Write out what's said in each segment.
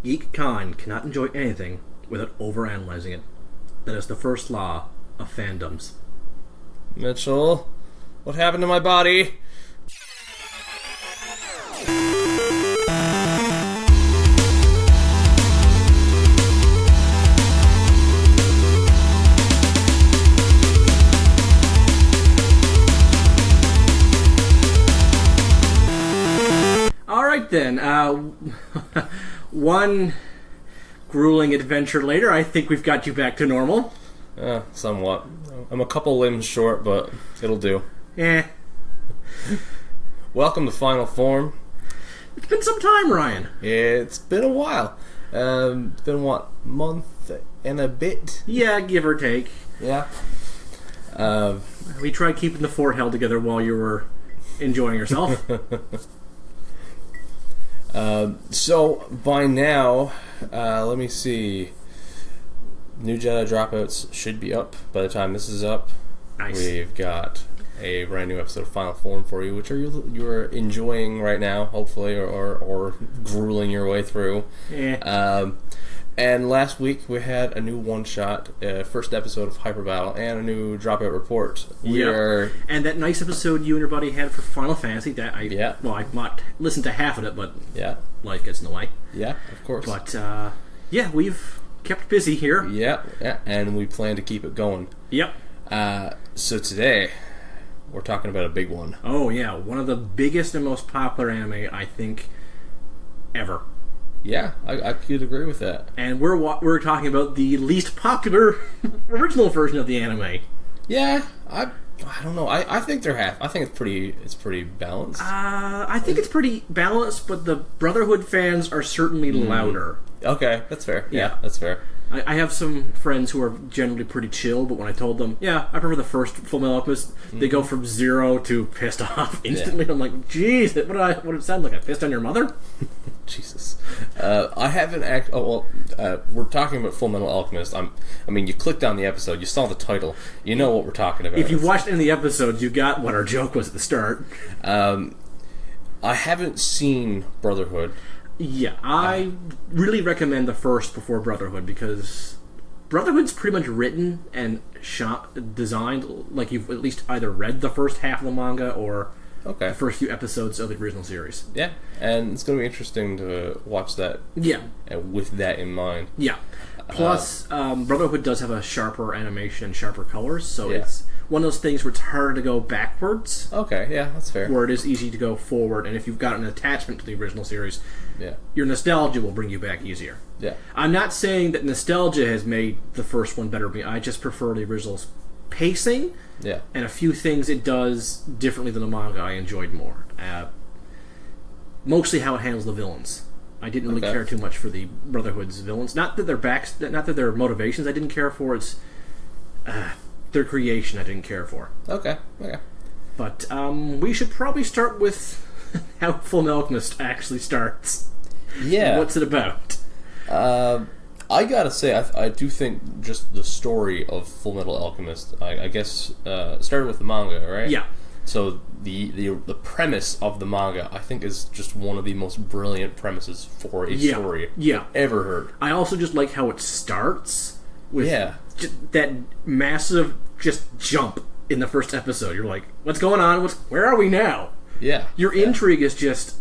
Geek kind cannot enjoy anything without overanalyzing it. That is the first law of fandoms. Mitchell, what happened to my body? Alright then, one grueling adventure later, I think we've got you back to normal. Somewhat. I'm a couple limbs short, but it'll do. Welcome to Final Form. It's been some time, Ryan. It's been a while. It's been, what, month and a bit? Yeah, give or take. Yeah. We tried keeping the fort held together while you were enjoying yourself. So, by now, let me see. New Jedi Dropouts should be up by the time this is up. Nice. We've got a brand new episode of Final Form for you, which you're enjoying right now, hopefully, or grueling your way through. And last week we had a new one-shot, first episode of Hyper Battle, and a new Dropout Report. And that nice episode you and your buddy had for Final Fantasy, that I might listen to half of it, but life gets in the way. Yeah, of course. But, we've kept busy here. Yeah, and we plan to keep it going. Yep. So today, we're talking about a big one. Oh, yeah, one of the biggest and most popular anime, I think, ever. Yeah, I could agree with that. And we're talking about the least popular original version of the anime. Yeah, I don't know. I think they're half. I think it's pretty balanced. I think it's pretty balanced, but the Brotherhood fans are certainly louder. Okay, that's fair. Yeah, that's fair. I have some friends who are generally pretty chill, but when I told them, I prefer the first Fullmetal Alchemist, they go from 0 to pissed off instantly. Yeah. I'm like, jeez, what did it sound like? I pissed on your mother? Jesus. I haven't we're talking about Fullmetal Alchemist. You clicked on the episode, you saw the title, you know what we're talking about. If you watched any of the episodes, you got what our joke was at the start. I haven't seen Brotherhood. Yeah, I really recommend the first before Brotherhood, because Brotherhood's pretty much written and designed like you've at least either read the first half of the manga or the first few episodes of the original series. Yeah, and it's going to be interesting to watch that. Yeah, with that in mind. Yeah. Plus, Brotherhood does have a sharper animation and sharper colors, so it's one of those things where it's harder to go backwards. Okay, yeah, that's fair. Where it is easy to go forward, and if you've got an attachment to the original series, your nostalgia will bring you back easier. Yeah. I'm not saying that nostalgia has made the first one better. I just prefer the original's pacing. Yeah. And a few things it does differently than the manga I enjoyed more. Mostly how it handles the villains. I didn't really care too much for the Brotherhood's villains. Not that their motivations I didn't care for. It's their creation I didn't care for. Okay. But we should probably start with how Fullmetal Alchemist actually starts. Yeah. What's it about? I gotta say, I do think just the story of Fullmetal Alchemist, I guess, started with the manga, right? Yeah. So the premise of the manga, I think, is just one of the most brilliant premises for a story ever heard. I also just like how it starts with that massive jump in the first episode. You're like, what's going on? Where are we now? Yeah. Your intrigue is just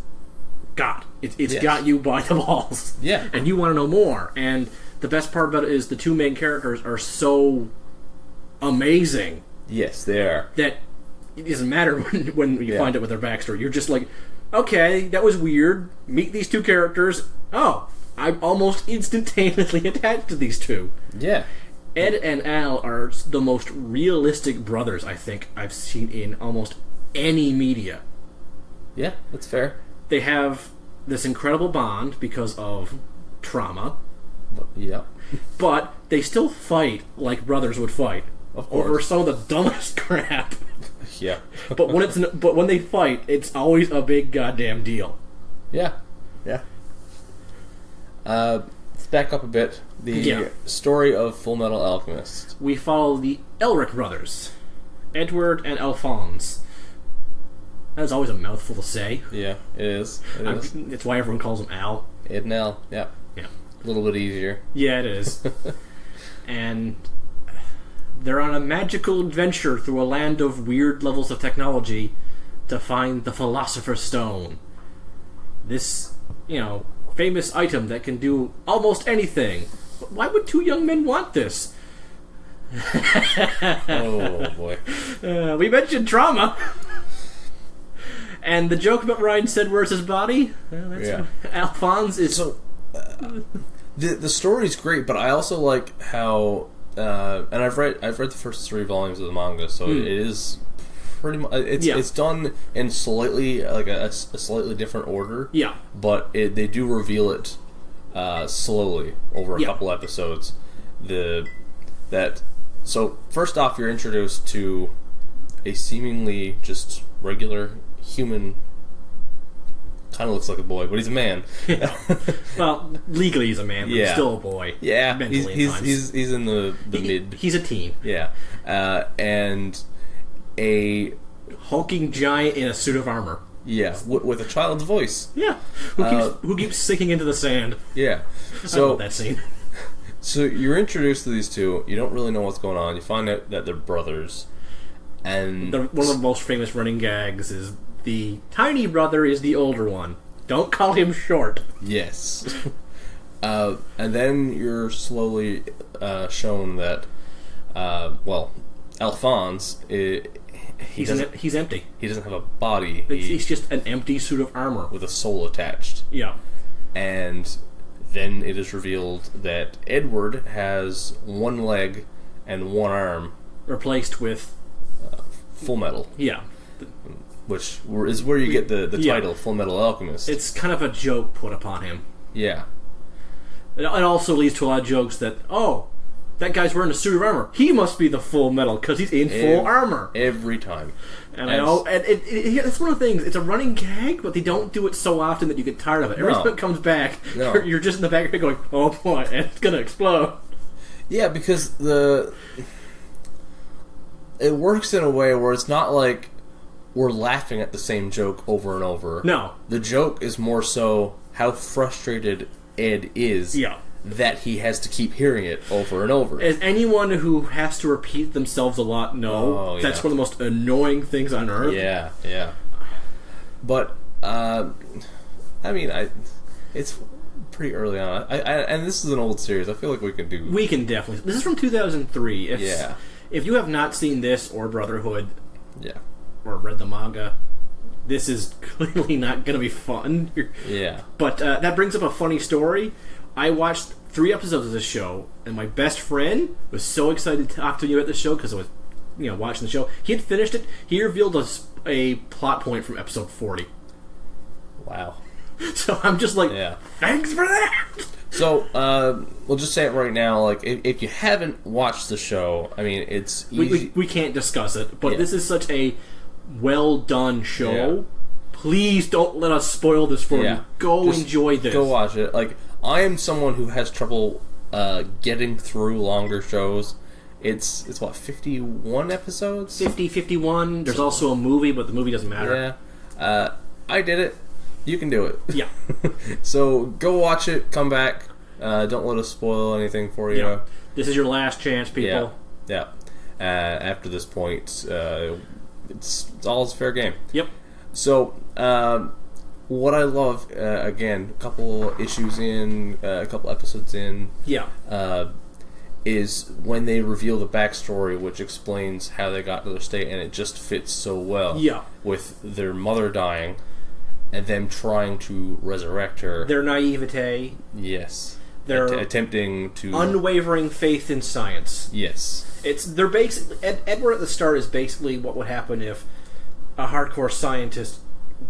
it's got you by the balls. Yeah. And you want to know more. And the best part about it is the two main characters are so amazing. Yes, they are. That it doesn't matter when you find out with their backstory. You're just like, okay, that was weird. Meet these two characters. Oh, I'm almost instantaneously attached to these two. Yeah. Ed and Al are the most realistic brothers I think I've seen in almost any media. Yeah, that's fair. They have this incredible bond because of trauma. Yeah. But they still fight like brothers would fight. Of course. Over some of the dumbest crap. Yeah. but when they fight, it's always a big goddamn deal. Yeah. Let's back up a bit. The story of Fullmetal Alchemist. We follow the Elric brothers, Edward and Alphonse. That's always a mouthful to say. Yeah, it is. It's why everyone calls him Al. Ed and Al, yeah. A little bit easier. Yeah, it is. And they're on a magical adventure through a land of weird levels of technology to find the Philosopher's Stone. This, famous item that can do almost anything. But why would two young men want this? Oh, boy. We mentioned trauma. And the joke about Ryan said, "Where's his body?" Alphonse is... So, the story's great, but I also like how... and I've read the first 3 volumes of the manga, so it is... pretty much, it's done in slightly a slightly different order. Yeah, but they do reveal it slowly over a couple episodes. So first off, you're introduced to a seemingly just regular human. Kind of looks like a boy, but he's a man. Well, legally he's a man, but he's still a boy. Yeah, mentally he's in the mid. He's a teen. Yeah, and a hulking giant in a suit of armor. Yeah, with a child's voice. Yeah, who keeps sinking into the sand. Yeah, I love that scene. So you're introduced to these two. You don't really know what's going on. You find out that they're brothers, and one of the most famous running gags is the tiny brother is the older one. Don't call him short. Yes. And then you're slowly shown that, Alphonse, he's empty. He doesn't have a body. He's just an empty suit of armor. With a soul attached. Yeah. And then it is revealed that Edward has one leg and one arm. Replaced with... Fullmetal. Yeah. Which is where you get the title, Fullmetal Alchemist. It's kind of a joke put upon him. Yeah. It also leads to a lot of jokes that, that guy's wearing a suit of armor. He must be the Full Metal because he's in full armor. Every time. And that's one of the things. It's a running gag, but they don't do it so often that you get tired of it. Every time it comes back, you're just in the back of your head going, "Oh boy, it's gonna explode." Yeah, because it works in a way where it's not like we're laughing at the same joke over and over. No. The joke is more so how frustrated Ed is that he has to keep hearing it over and over. As anyone who has to repeat themselves a lot that's one of the most annoying things on earth. Yeah, yeah. But, it's pretty early on. And this is an old series. I feel like we can do... We can definitely... This is from 2003. If you have not seen this or Brotherhood... Yeah. Or read the manga, this is clearly not going to be fun. Yeah. But that brings up a funny story. I watched 3 episodes of this show, and my best friend was so excited to talk to you about the show because I was, watching the show. He had finished it. He revealed us a plot point from episode 40. Wow. So I'm just like, thanks for that! So, we'll just say it right now, like, if you haven't watched the show, it's easy. We can't discuss it, but this is such a well-done show. Yeah. Please don't let us spoil this for you. Go enjoy this. Go watch it. Like, I am someone who has trouble getting through longer shows. It's 51 episodes? 51. There's also a movie, but the movie doesn't matter. Yeah. I did it. You can do it. Yeah. So, go watch it, come back. Don't let us spoil anything for you. Yeah. This is your last chance, people. Yeah. After this point, it's all fair game. Yep. So, what I love, again, a couple issues in, a couple episodes in, is when they reveal the backstory, which explains how they got to their state, and it just fits so well with their mother dying and them trying to resurrect her. Their naivete. Yes. Their attempting to... unwavering faith in science. Yes. They're basically... Edward at the start is basically what would happen if a hardcore scientist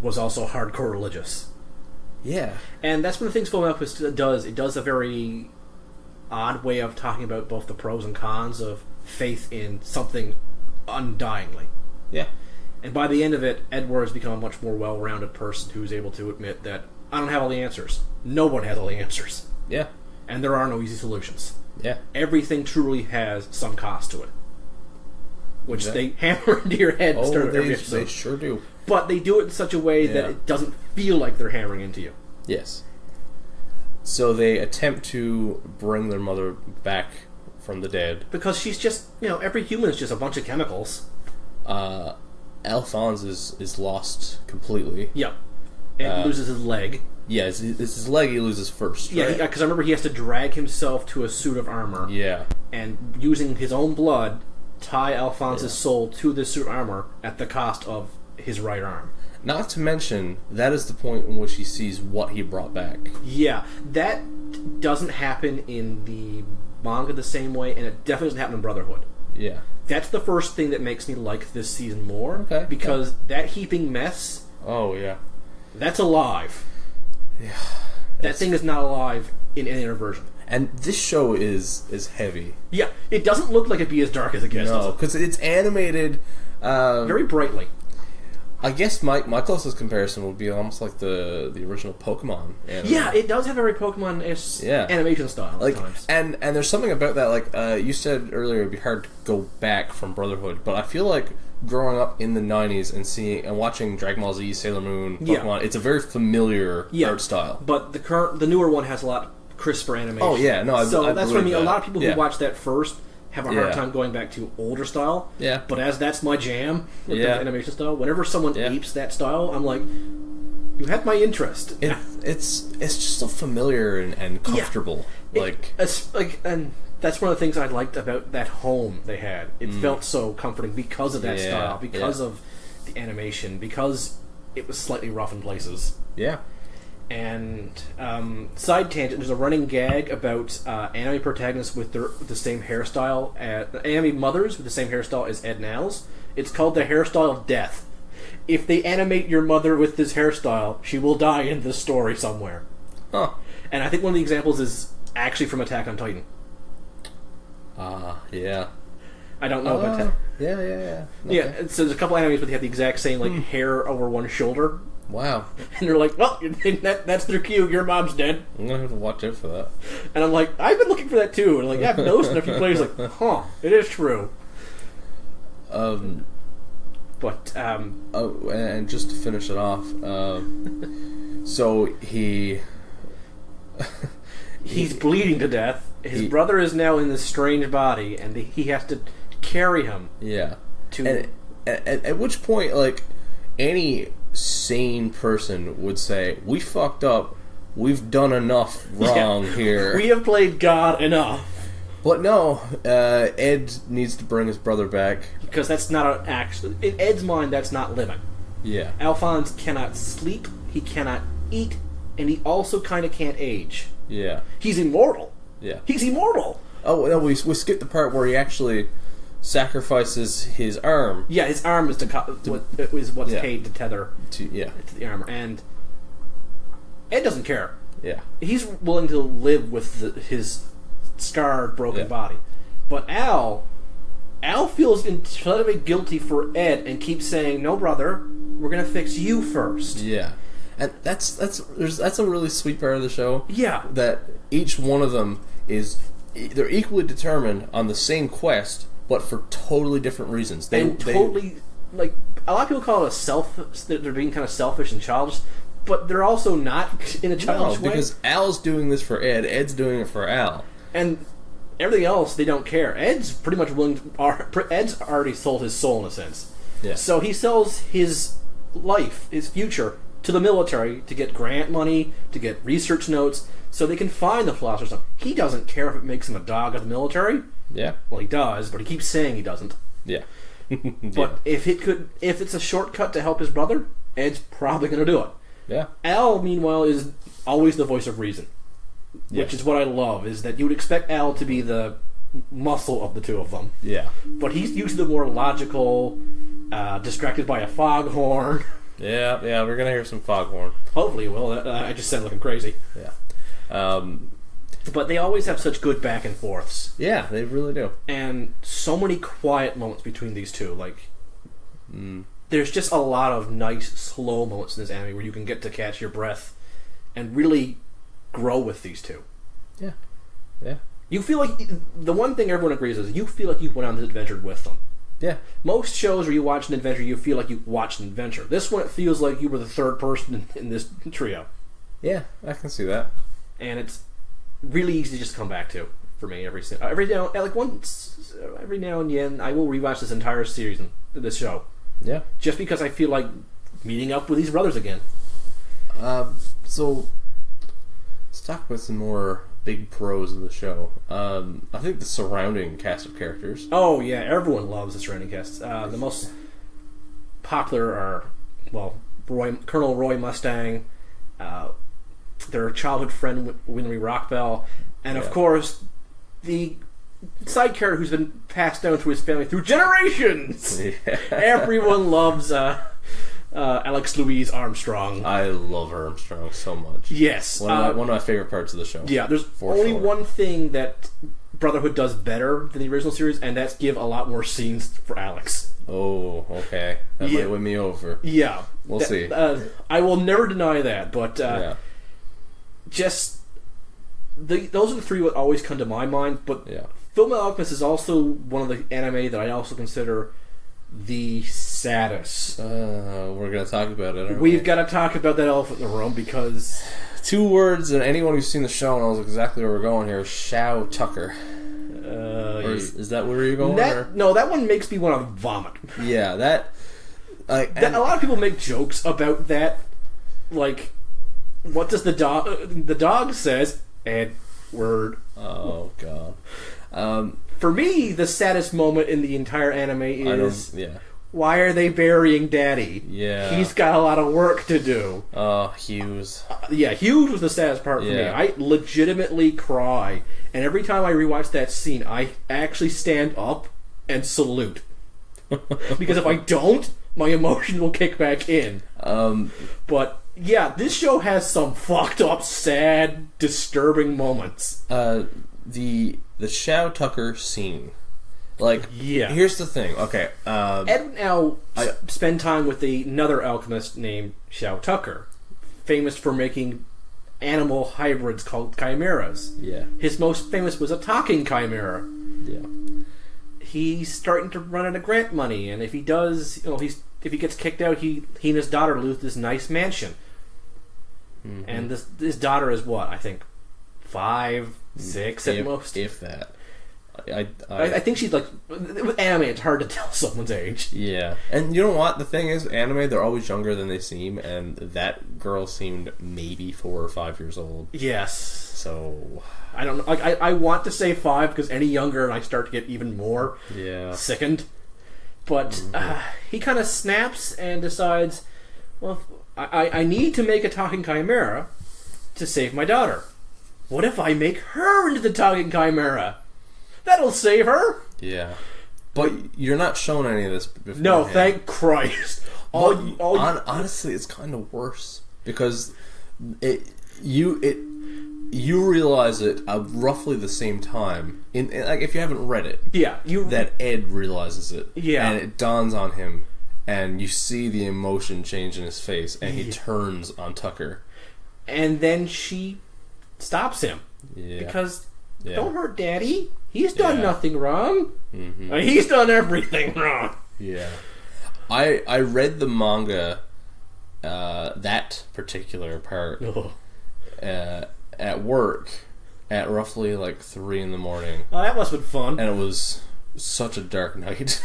was also hardcore religious. Yeah. And that's one of the things Fullmetal Alchemist does. It does a very odd way of talking about both the pros and cons of faith in something undyingly. Yeah. And by the end of it, Edward has become a much more well-rounded person who's able to admit that I don't have all the answers. No one has all the answers. Yeah. And there are no easy solutions. Yeah. Everything truly has some cost to it. Which they hammer into your head to start every episode. They sure do. But they do it in such a way that it doesn't feel like they're hammering into you. Yes. So they attempt to bring their mother back from the dead. Because she's just, every human is just a bunch of chemicals. Alphonse is lost completely. Yep. And loses his leg. Yeah, it's his leg he loses first, right? Yeah, because I remember he has to drag himself to a suit of armor. Yeah. And using his own blood, tie Alphonse's soul to this suit of armor at the cost of his right arm. Not to mention, that is the point in which he sees what he brought back. Yeah, that doesn't happen in the manga the same way, and it definitely doesn't happen in Brotherhood. Yeah. That's the first thing that makes me like this season more. Okay. Because that heaping mess... Oh, yeah. That's alive. Yeah. That thing is not alive in any other version. And this show is heavy. Yeah, it doesn't look like it'd be as dark as it gets. No, because it's animated... very brightly. I guess my closest comparison would be almost like the original Pokemon anime. Yeah, it does have a very Pokemon-esque animation style at times. And there's something about that, like, you said earlier it'd be hard to go back from Brotherhood, but I feel like growing up in the 90s and seeing and watching Dragon Ball Z, Sailor Moon, Pokemon, it's a very familiar art style. But the newer one has a lot crisper animation. Oh, yeah, no, So that's what I mean. that. A lot of people who watch that first have a hard time going back to older style. Yeah. But as that's my jam with the animation style, whenever someone apes that style, I'm like, you have my interest. It's just so familiar and comfortable. And that's one of the things I liked about that home they had. It felt so comforting because of that style, because of the animation, because it was slightly rough in places. Yeah. And side tangent, there's a running gag about anime protagonists with the same hairstyle, anime mothers with the same hairstyle as Ed and Al's. It's called the hairstyle of death. If they animate your mother with this hairstyle, she will die in this story somewhere. Huh. And I think one of the examples is actually from Attack on Titan. Yeah. I don't know about that. Yeah. Okay. Yeah, so there's a couple animes where they have the exact same hair over one shoulder. Wow. And they're like, well, that's their cue, your mom's dead. I'm going to have to watch out for that. And I'm like, I've been looking for that too. And I've noticed in a few places, it is true. And just to finish it off, so he's bleeding to death. His brother is now in this strange body, and he has to carry him. Yeah. At which point, like, any sane person would say, we fucked up, we've done enough wrong here. We have played God enough. But no, Ed needs to bring his brother back. Because that's not an action. In Ed's mind, that's not living. Yeah. Alphonse cannot sleep, he cannot eat, and he also kind of can't age. Yeah. He's immortal. Yeah. He's immortal. Oh, no, we skipped the part where he actually sacrifices his arm. Yeah, his arm is what's paid to tether to the armor. And Ed doesn't care. Yeah. He's willing to live with his scarred, broken body. But Al feels incredibly guilty for Ed and keeps saying, no, brother, we're going to fix you first. Yeah. And that's a really sweet part of the show. Yeah. That each one of them they're equally determined on the same quest, but for totally different reasons. Like, a lot of people call it they're being kind of selfish and childish, but they're also not in a childish way. Because Al's doing this for Ed, Ed's doing it for Al. And everything else, they don't care. Ed's pretty much Ed's already sold his soul in a sense. Yeah. So he sells his life, his future, to the military to get grant money, to get research notes, so they can find the Philosopher's Stone. He doesn't care if it makes him a dog of the military. Yeah. Well, he does, but he keeps saying he doesn't. Yeah. But if it's a shortcut to help his brother, Ed's probably going to do it. Yeah. Al, meanwhile, is always the voice of reason. Which is what I love, is that you would expect Al to be the muscle of the two of them. Yeah. But he's usually the more logical, distracted by a foghorn. Yeah, we're going to hear some foghorn. Hopefully it will. I just sound looking crazy. Yeah. But they always have such good back and forths. Yeah, they really do. And so many quiet moments between these two. Like, there's just a lot of nice, slow moments in this anime where you can get to catch your breath and really grow with these two. Yeah. Yeah. You feel like, the one thing everyone agrees is, you feel like you went on this adventure with them. Yeah. Most shows where you watch an adventure, you feel like you watched an adventure. This one, it feels like you were the third person in this trio. Yeah, I can see that. and it's really easy to just come back to for me every now and again. I will rewatch this entire series, this show, just because I feel like meeting up with these brothers again. So let's talk about some more big pros of the show. I think the surrounding cast of characters. Oh yeah, everyone loves the surrounding cast. The most popular are Colonel Roy Mustang, their childhood friend Winry Rockbell, and of course the side character who's been passed down through his family through generations. Yeah. Everyone loves Alex Louise Armstrong. I love Armstrong so much. Yes. One of my favorite parts of the show. Yeah, there's only one thing that Brotherhood does better than the original series, and that's give a lot more scenes for Alex. Oh, okay. That might win me over. Yeah. We'll see. I will never deny that, but just... those are the three that always come to my mind, but Fullmetal Alchemist is also one of the anime that I also consider the saddest. We're going to talk about it, aren't we? We've got to talk about that elephant in the room, because... 2 words, and anyone who's seen the show knows exactly where we're going here. Shao Tucker. Is that where you're going? No, that one makes me want to vomit. Yeah, a lot of people make jokes about that. Like, what does the dog... The dog says, Edward. Oh, God. For me, the saddest moment in the entire anime is... Why are they burying Daddy? Yeah. He's got a lot of work to do. Hughes. Hughes was the saddest part for me. I legitimately cry. And every time I rewatch that scene, I actually stand up and salute. Because if I don't, my emotion will kick back in. But, yeah, this show has some fucked up, sad, disturbing moments. The Shao Tucker scene. Here's the thing. Okay, Ed now spend time with another alchemist named Shao Tucker, famous for making animal hybrids called chimeras. Yeah. His most famous was a talking chimera. Yeah. He's starting to run out of grant money, and if he does, if he gets kicked out, he and his daughter lose this nice mansion. Mm-hmm. And this daughter is what, I think 5, 6 at most, if that. I think she's with anime, it's hard to tell someone's age. Yeah. And you know what? The thing is, anime, they're always younger than they seem, and that girl seemed maybe 4 or 5 years old. Yes. So... I don't know. I want to say 5, because any younger and I start to get even more sickened. But he kind of snaps and decides, well, I need to make a talking chimera to save my daughter. What if I make her into the talking chimera? That'll save her. Yeah. But you're not shown any of this beforehand. No, thank Christ. Honestly, it's kind of worse. Because you realize it at roughly the same time. If you haven't read it. Yeah. That Ed realizes it. Yeah. And it dawns on him. And you see the emotion change in his face. And he turns on Tucker. And then she stops him. Yeah. Because, don't hurt Daddy. He's done nothing wrong. Mm-hmm. He's done everything wrong. Yeah. I read the manga, that particular part, at work at roughly 3 in the morning. Oh, that must have been fun. And it was such a dark night.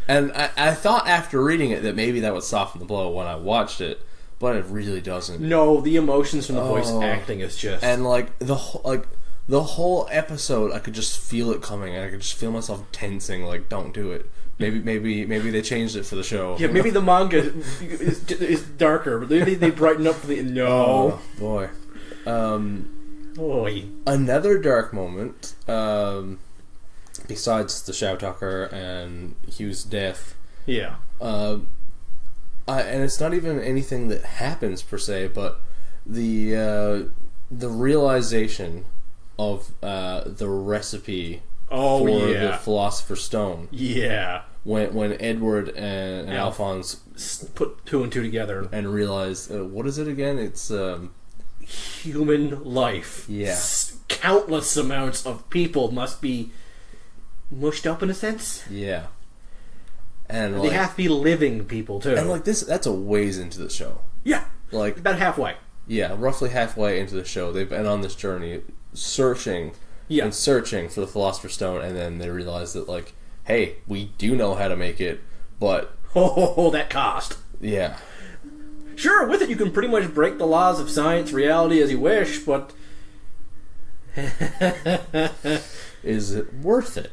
And I thought after reading it that maybe that would soften the blow when I watched it, but it really doesn't. No, the emotions from the voice acting is just... And the whole episode, I could just feel it coming, and I could just feel myself tensing. Don't do it. Maybe they changed it for the show. Yeah, maybe the manga is darker, but maybe they brighten up for the... No. Oh, boy. Boy. Another dark moment, besides the Shao Tucker and Hugh's death. Yeah. And it's not even anything that happens per se, but the realization of the recipe for the Philosopher's Stone. Yeah. When Edward and Alphonse put 2 and 2 together and realized, what is it again? It's human life. Yeah. Countless amounts of people must be mushed up in a sense. Yeah. And they have to be living people too. And that's a ways into the show. Yeah. About halfway. Yeah, roughly halfway into the show, they've been on this journey searching and searching for the Philosopher's Stone, and then they realize that, like, hey, we do know how to make it, but... Oh, that cost. Yeah. Sure, with it you can pretty much break the laws of science, reality as you wish, but... Is it worth it?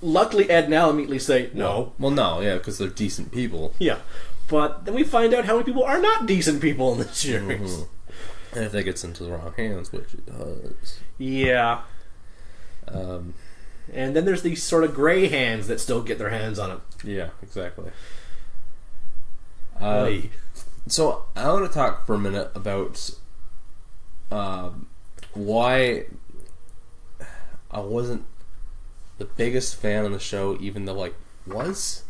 Luckily, Ed and Al immediately say, no. Well, no, yeah, because they're decent people. Yeah. But then we find out how many people are not decent people in this series. Mm-hmm. And if that gets into the wrong hands, which it does. Yeah. And then there's these sort of gray hands that still get their hands on it. Yeah, exactly. So I want to talk for a minute about why I wasn't the biggest fan of the show, even though I was.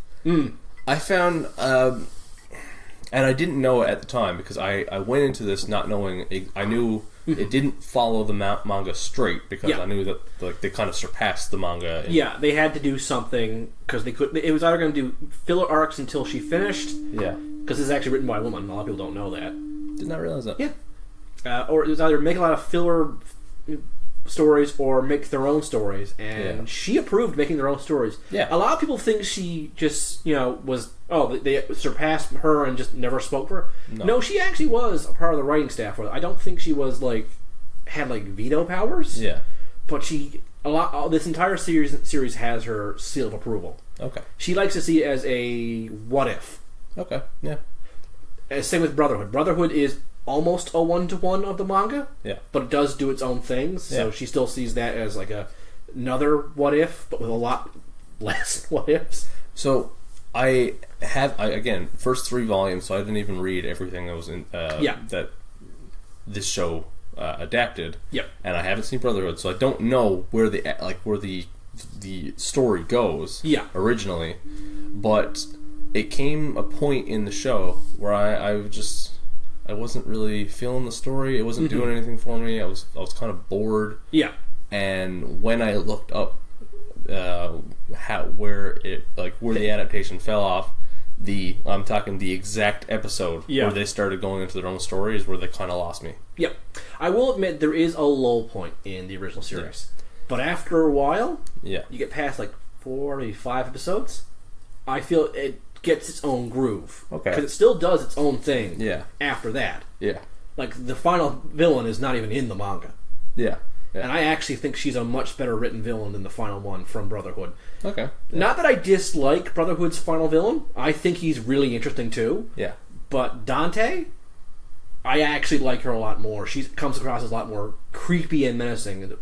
I found, and I didn't know it at the time because I went into this not knowing. I knew it didn't follow the manga straight because I knew that they kind of surpassed the manga. Yeah, they had to do something because they could. It was either going to do filler arcs until she finished. Yeah, because this is actually written by a woman. A lot of people don't know that. Did not realize that. Yeah, or it was either make a lot of filler stories or make their own stories, and she approved making their own stories. Yeah, a lot of people think she just was they surpassed her and just never spoke for her. No, she actually was a part of the writing staff. I don't think she was had veto powers. Yeah, but this entire series has her seal of approval. Okay, she likes to see it as a what if. Okay, yeah. Same with Brotherhood. Brotherhood is almost a one-to-one of the manga, but it does do its own things, so she still sees that as another what if, but with a lot less what ifs. So I again, first 3 volumes, so I didn't even read everything that was in that this show adapted. Yep. And I haven't seen Brotherhood, so I don't know where the story goes. Yeah. Originally, but it came a point in the show where I wasn't really feeling the story. It wasn't doing anything for me. I was kind of bored. Yeah. And when I looked up where the adaptation fell off, I'm talking the exact episode where they started going into their own stories, where they kind of lost me. Yep. I will admit there is a low point in the original series, but after a while, you get past 4 maybe 5 episodes, I feel it gets its own groove. Okay. Because it still does its own thing. Yeah. After that. Yeah. The final villain is not even in the manga. Yeah. And I actually think she's a much better written villain than the final one from Brotherhood. Okay. Yeah. Not that I dislike Brotherhood's final villain. I think he's really interesting too. Yeah. But Dante, I actually like her a lot more. She comes across as a lot more creepy and menacing,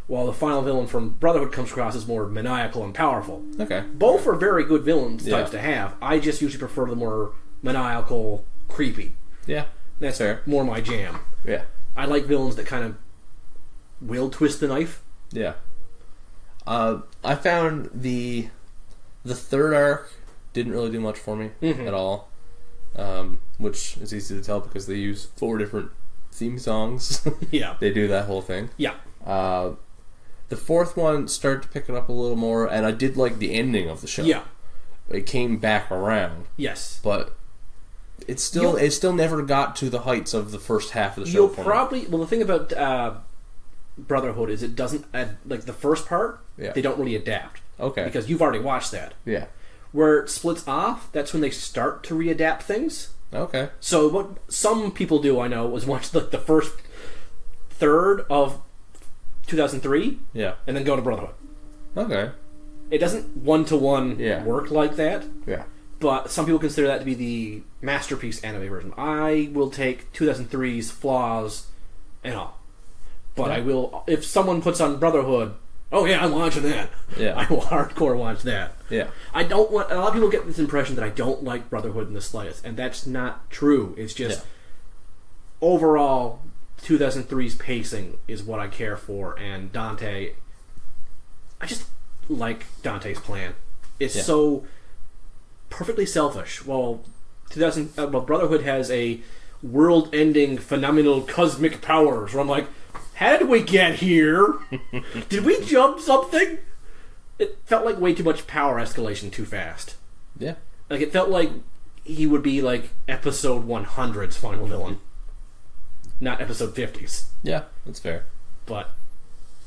while the final villain from Brotherhood comes across as more maniacal and powerful. Okay. Both are very good villains types to have. I just usually prefer the more maniacal, creepy. Yeah. That's fair. More my jam. Yeah. I like villains that kind of will twist the knife. Yeah. I found the third arc didn't really do much for me at all. Which is easy to tell because they use 4 different theme songs. Yeah. They do that whole thing. Yeah. The fourth one started to pick it up a little more, and I did like the ending of the show. Yeah. It came back around. Yes. But it still never got to the heights of the first half of the show. The thing about Brotherhood is it doesn't the first part. Yeah. They don't really adapt. Okay. Because you've already watched that. Yeah. Where it splits off, that's when they start to readapt things. Okay. So what some people do, I know, was watch the first third of 2003, and then go to Brotherhood. Okay. It doesn't one-to-one work like that. Yeah. But some people consider that to be the masterpiece anime version. I will take 2003's flaws and all. But I will, if someone puts on Brotherhood, oh yeah, I'm watching that. Yeah. I will hardcore watch that. Yeah. A lot of people get this impression that I don't like Brotherhood in the slightest, and that's not true. It's just, overall, 2003's pacing is what I care for, and Dante, I just like Dante's plan. It's so perfectly selfish. Well, Brotherhood has a world-ending phenomenal cosmic powers, where I'm like, how did we get here? Did we jump something? It felt like way too much power escalation too fast. Yeah. It felt like he would be episode 100's final villain. not episode 50s. Yeah, that's fair. But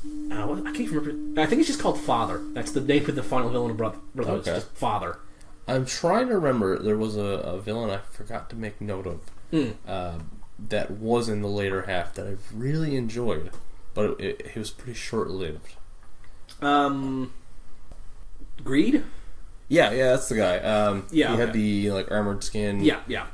I can't remember. I think it's just called Father. That's the name of the final villain of Brotherhood. Okay. It's just Father. I'm trying to remember. There was a villain I forgot to make note of that was in the later half that I really enjoyed, but it was pretty short-lived. Greed? Yeah, that's the guy. He had the armored skin. Yeah.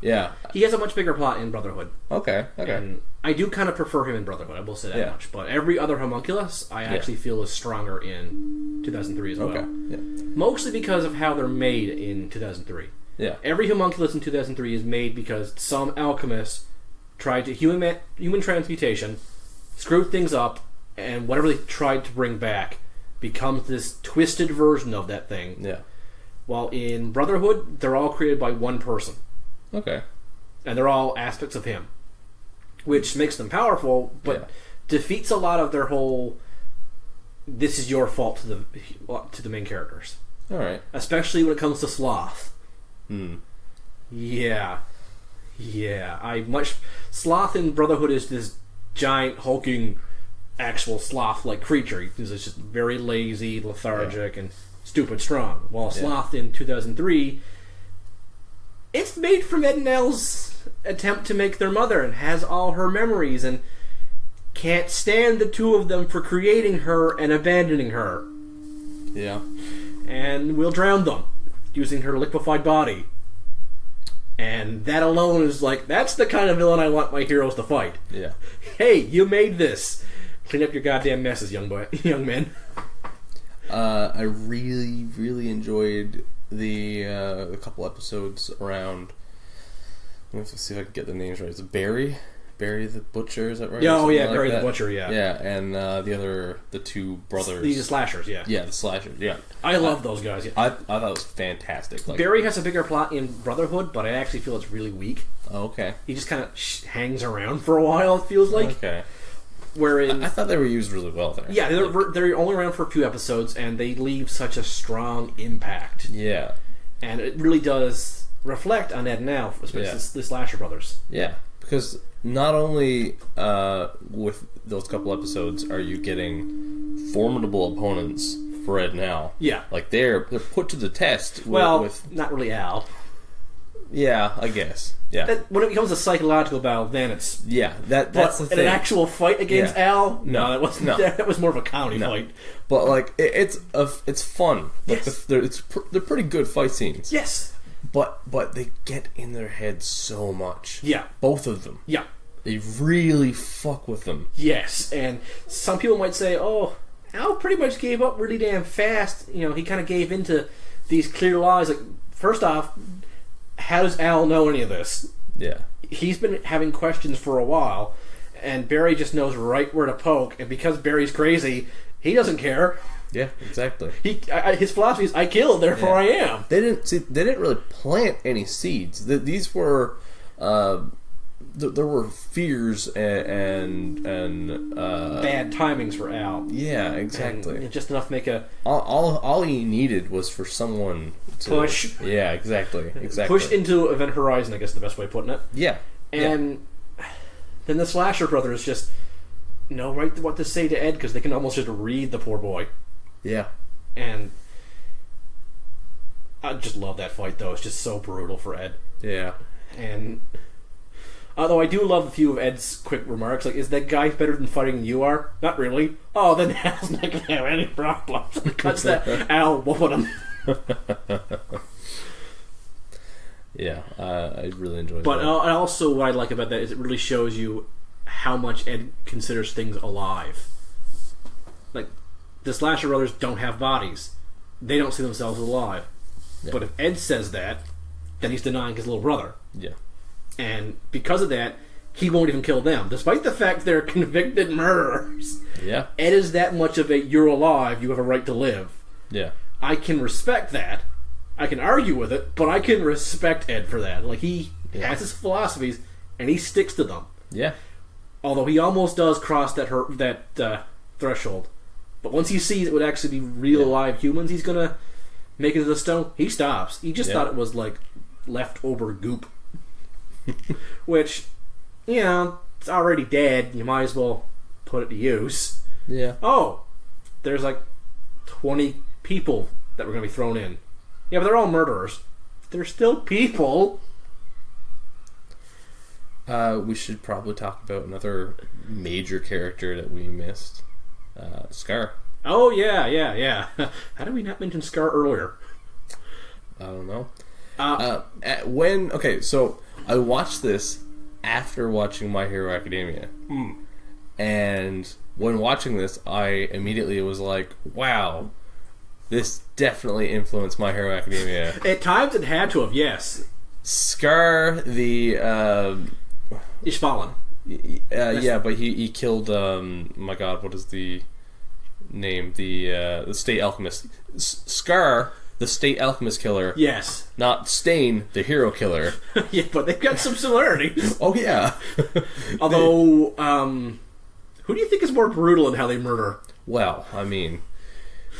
He has a much bigger plot in Brotherhood. Okay. And I do kind of prefer him in Brotherhood, I will say that much. But every other homunculus, I actually feel is stronger in 2003 as well. Okay. Yeah. Mostly because of how they're made in 2003. Yeah. Every homunculus in 2003 is made because some alchemist tried to human transmutation, screwed things up, and whatever they tried to bring back becomes this twisted version of that thing. Yeah. While in Brotherhood, they're all created by one person. Okay. And they're all aspects of him. Which makes them powerful, but defeats a lot of their whole this is your fault to the main characters. Alright. Especially when it comes to Sloth. Yeah. Sloth in Brotherhood is this giant, hulking, actual sloth-like creature. He's just very lazy, lethargic, and stupid strong. While Sloth in 2003, it's made from Ed and Elle's attempt to make their mother and has all her memories and can't stand the two of them for creating her and abandoning her. Yeah. And will drown them using her liquefied body. And that alone is that's the kind of villain I want my heroes to fight. Yeah. Hey, you made this. Clean up your goddamn messes, young men. I really, really enjoyed the couple episodes around. Let's see if I can get the names right. Is it Barry the Butcher? Is that right? Barry the Butcher. Yeah. Yeah, and the two brothers. These are slashers. Yeah. Yeah, the slashers. Yeah. I love those guys. Yeah. I thought it was fantastic. Barry has a bigger plot in Brotherhood, but I actually feel it's really weak. Oh, okay. He just kind of hangs around for a while. It feels like. Okay. Wherein I thought they were used really well there. Yeah, they're only around for a few episodes, and they leave such a strong impact. Yeah. And it really does reflect on Ed and Al, especially the Slasher Brothers. Yeah, because not only with those couple episodes are you getting formidable opponents for Ed and Al. Yeah. They're put to the test. With not really Al. Yeah, I guess. Yeah. When it becomes a psychological battle, then it's... Yeah, that's the thing. An actual fight against Al? No, that wasn't. No. That was more of a comedy fight. But, it's fun. Yes. They're pretty good fight scenes. Yes. But they get in their heads so much. Yeah. Both of them. Yeah. They really fuck with them. Yes, and some people might say, oh, Al pretty much gave up really damn fast. He kind of gave into these clear lies. First off... How does Al know any of this? Yeah. He's been having questions for a while, and Barry just knows right where to poke, and because Barry's crazy, he doesn't care. Yeah, exactly. His philosophy is, I killed, therefore I am. They didn't really plant any seeds. These were... there were fears and bad timings for Al. Yeah, exactly. And just enough to make a... All he needed was for someone to... Push. Yeah, exactly. Push into Event Horizon, I guess is the best way of putting it. Yeah. And then the Slasher Brothers just know right what to say to Ed, because they can almost just read the poor boy. Yeah. And I just love that fight, though. It's just so brutal for Ed. Yeah. And... Although I do love a few of Ed's quick remarks, is that guy better than fighting than you are? Not really. Oh, then Al's not going to have any problems. Cuts that Al whooping him. Yeah, I really enjoyed that. But also what I like about that is it really shows you how much Ed considers things alive. The Slasher Brothers don't have bodies. They don't see themselves alive. Yeah. But if Ed says that, then he's denying his little brother. Yeah. And because of that, he won't even kill them, despite the fact they're convicted murderers. Yeah. Ed is that much of a, you're alive, you have a right to live. Yeah. I can respect that. I can argue with it, but I can respect Ed for that. He has his philosophies, and he sticks to them. Yeah. Although he almost does cross that threshold. But once he sees it would actually be real live humans, he's going to make it to the stone. He stops. He just thought it was leftover goop. Which, it's already dead. You might as well put it to use. Yeah. Oh, there's like 20 people that were going to be thrown in. Yeah, but they're all murderers. They're still people. We should probably talk about another major character that we missed. Scar. Oh, yeah. How did we not mention Scar earlier? I don't know. So I watched this after watching My Hero Academia. And when watching this, I immediately was like, wow, this definitely influenced My Hero Academia. At times it had to have, yes. Scar, the... He's fallen. Yeah, but he killed, my god, what is the name? The State Alchemist. Scar, the State Alchemist killer. Yes. Not Stain, the hero killer. Yeah, but they've got some similarities. Oh, yeah. Although, who do you think is more brutal in how they murder? Well, I mean...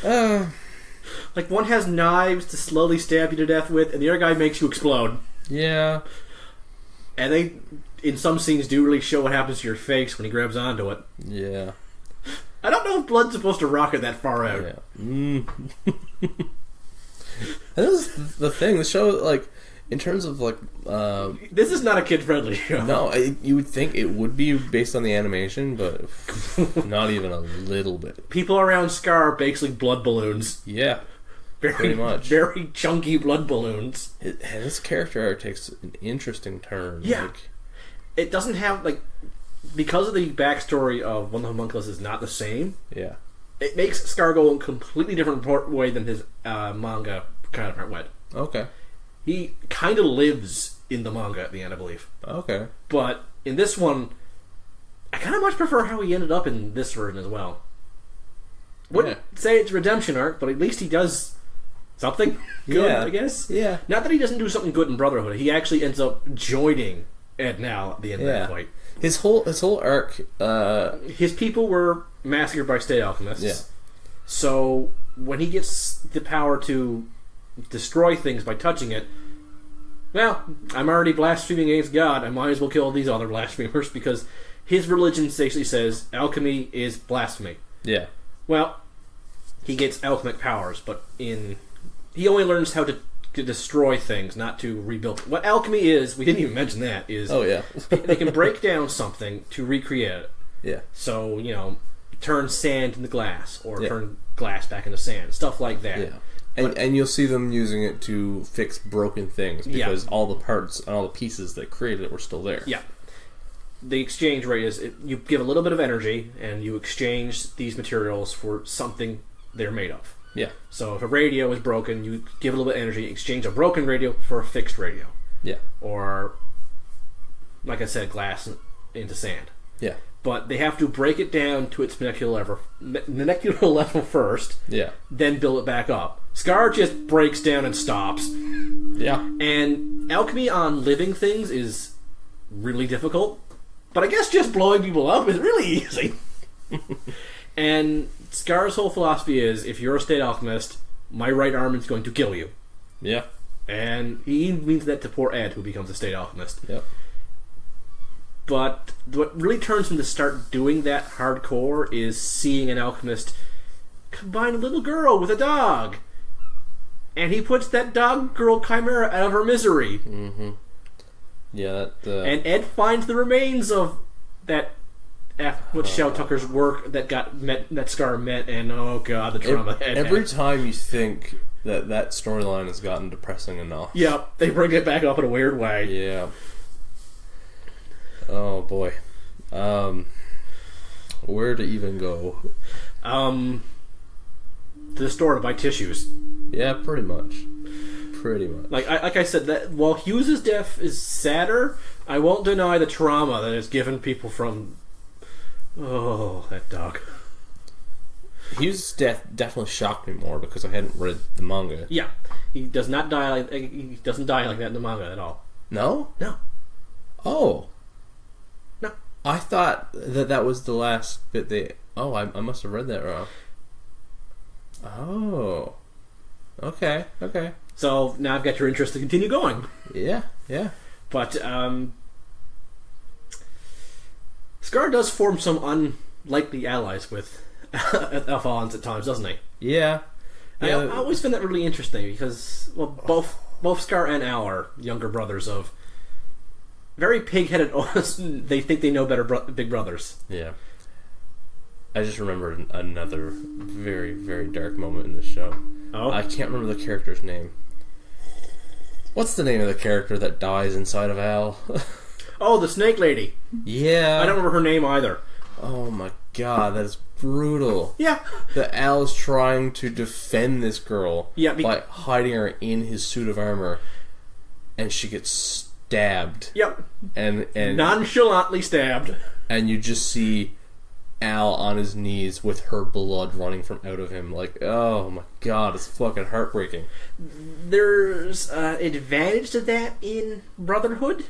like, one has knives to slowly stab you to death with, and the other guy makes you explode. Yeah. And they, in some scenes, do really show what happens to your face when he grabs onto it. Yeah. I don't know if blood's supposed to rocket that far out. Yeah. That is the thing. The show, like, in terms of, like... this is not a kid-friendly show. No, you would think it would be based on the animation, but not even a little bit. People around Scar are basically blood balloons. Yeah, pretty much. Very chunky blood balloons. And this character arc takes an interesting turn. Yeah. Like, it doesn't have, like... Because of the backstory of One of the Homunculus is not the same, yeah, it makes Scar go a completely different way than his manga counterpart went. Okay. He kind of lives in the manga at the end, I believe. Okay. But in this one, I kind of much prefer how he ended up in this version as well. Wouldn't say it's a redemption arc, but at least he does something good, I guess. Yeah. Not that he doesn't do something good in Brotherhood. He actually ends up joining Ed now at the end of that fight. His whole arc... his people were massacred by State Alchemists. Yeah. So when he gets the power to destroy things by touching it, well, I'm already blaspheming against God. I might as well kill these other blasphemers because his religion basically says alchemy is blasphemy. Yeah. Well, he gets alchemic powers, but he only learns how to destroy things, not to rebuild. What alchemy is, we didn't even mention that, is they can break down something to recreate it. Yeah. So, turn sand into glass, or turn glass back into sand, stuff like that. Yeah. And you'll see them using it to fix broken things because all the parts and all the pieces that created it were still there. Yeah. The exchange rate is you give a little bit of energy and you exchange these materials for something they're made of. Yeah. So if a radio is broken, you give a little bit of energy, exchange a broken radio for a fixed radio. Yeah. Or, like I said, glass into sand. Yeah. But they have to break it down to its molecular level first. Yeah. Then build it back up. Scar just breaks down and stops. Yeah. And alchemy on living things is really difficult. But I guess just blowing people up is really easy. And Scar's whole philosophy is, if you're a State Alchemist, my right arm is going to kill you. Yeah. And he means that to poor Ed, who becomes a State Alchemist. Yep. But what really turns him to start doing that hardcore is seeing an alchemist combine a little girl with a dog. And he puts that dog-girl chimera out of her misery. Mm-hmm. Yeah, and Ed finds the remains of that Shao Tucker's work that Scar met, and oh god, the trauma. Every time you think that storyline has gotten depressing enough. Yeah, they bring it back up in a weird way. Yeah. Oh boy. Where to even go? To the store to buy tissues. Yeah, pretty much. Pretty much. Like I said, that while Hughes' death is sadder, I won't deny the trauma that is given people from... Oh, that dog. Hughes' death definitely shocked me more because I hadn't read the manga. Yeah, he does not die he doesn't die like that in the manga at all. No? No. Oh. No. I thought that was the last bit they... Oh, I must have read that wrong. Oh. Okay. So now I've got your interest to continue going. Yeah. But Scar does form some unlikely allies with Alphonse at times, doesn't he? Yeah. I always find that really interesting because, well, both Scar and Al are younger brothers of very pig-headed. They think they know better big brothers. Yeah. I just remembered another very, very dark moment in the show. Oh? I can't remember the character's name. What's the name of the character that dies inside of Al? Oh, the snake lady. Yeah. I don't remember her name either. Oh my god, that is brutal. Yeah. That Al is trying to defend this girl by hiding her in his suit of armor, and she gets stabbed. Yep. And nonchalantly stabbed. And you just see Al on his knees with her blood running from out of him. Like, oh my god, it's fucking heartbreaking. There's an advantage to that in Brotherhood.